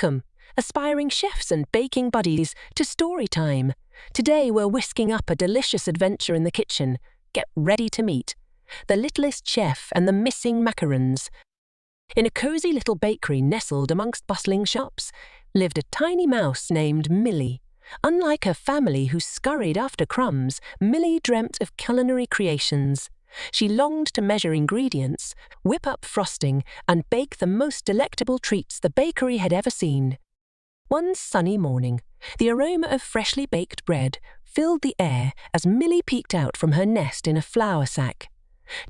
Welcome, aspiring chefs and baking buddies, to story time. Today we're whisking up a delicious adventure in the kitchen. Get ready to meet the littlest chef and the missing macarons. In a cozy little bakery nestled amongst bustling shops lived a tiny mouse named Millie. Unlike her family who scurried after crumbs, Millie dreamt of culinary creations. She longed to measure ingredients, whip up frosting, and bake the most delectable treats the bakery had ever seen. One sunny morning, the aroma of freshly baked bread filled the air as Millie peeked out from her nest in a flour sack.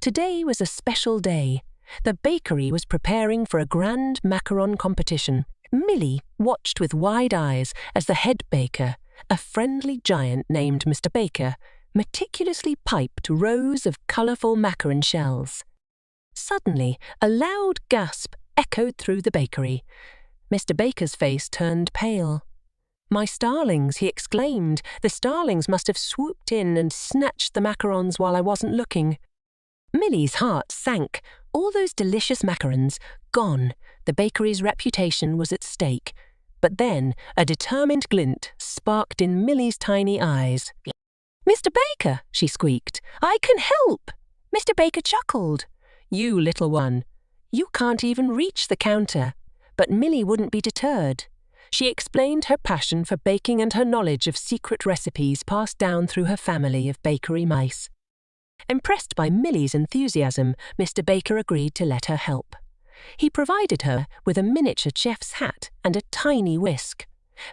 Today was a special day. The bakery was preparing for a grand macaron competition. Millie watched with wide eyes as the head baker, a friendly giant named Mr. Baker, meticulously piped rows of colourful macaron shells. Suddenly, a loud gasp echoed through the bakery. Mr. Baker's face turned pale. "My starlings," he exclaimed. "The starlings must have swooped in and snatched the macarons while I wasn't looking." Millie's heart sank. All those delicious macarons gone. The bakery's reputation was at stake. But then a determined glint sparked in Millie's tiny eyes. "Mr. Baker," she squeaked, "I can help." Mr. Baker chuckled. "You little one, you can't even reach the counter." But Millie wouldn't be deterred. She explained her passion for baking and her knowledge of secret recipes passed down through her family of bakery mice. Impressed by Millie's enthusiasm, Mr. Baker agreed to let her help. He provided her with a miniature chef's hat and a tiny whisk.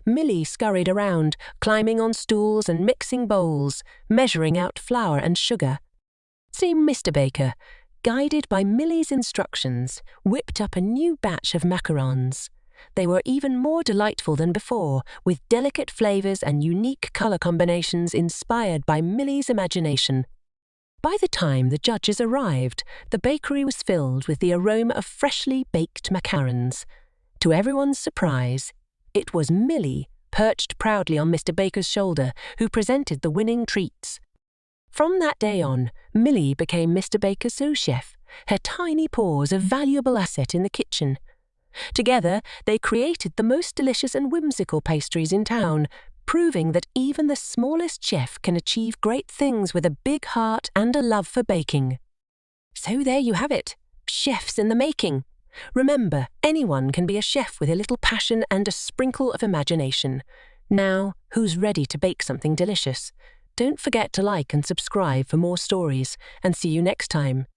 Millie scurried around, climbing on stools and mixing bowls, measuring out flour and sugar. See, Mr. Baker, guided by Millie's instructions, whipped up a new batch of macarons. They were even more delightful than before, with delicate flavours and unique colour combinations inspired by Millie's imagination. By the time the judges arrived, the bakery was filled with the aroma of freshly baked macarons. To everyone's surprise, it was Millie, perched proudly on Mr. Baker's shoulder, who presented the winning treats. From that day on, Millie became Mr. Baker's sous chef, her tiny paws a valuable asset in the kitchen. Together, they created the most delicious and whimsical pastries in town, proving that even the smallest chef can achieve great things with a big heart and a love for baking. So there you have it, chefs in the making. Remember, anyone can be a chef with a little passion and a sprinkle of imagination. Now, who's ready to bake something delicious? Don't forget to like and subscribe for more stories, and see you next time.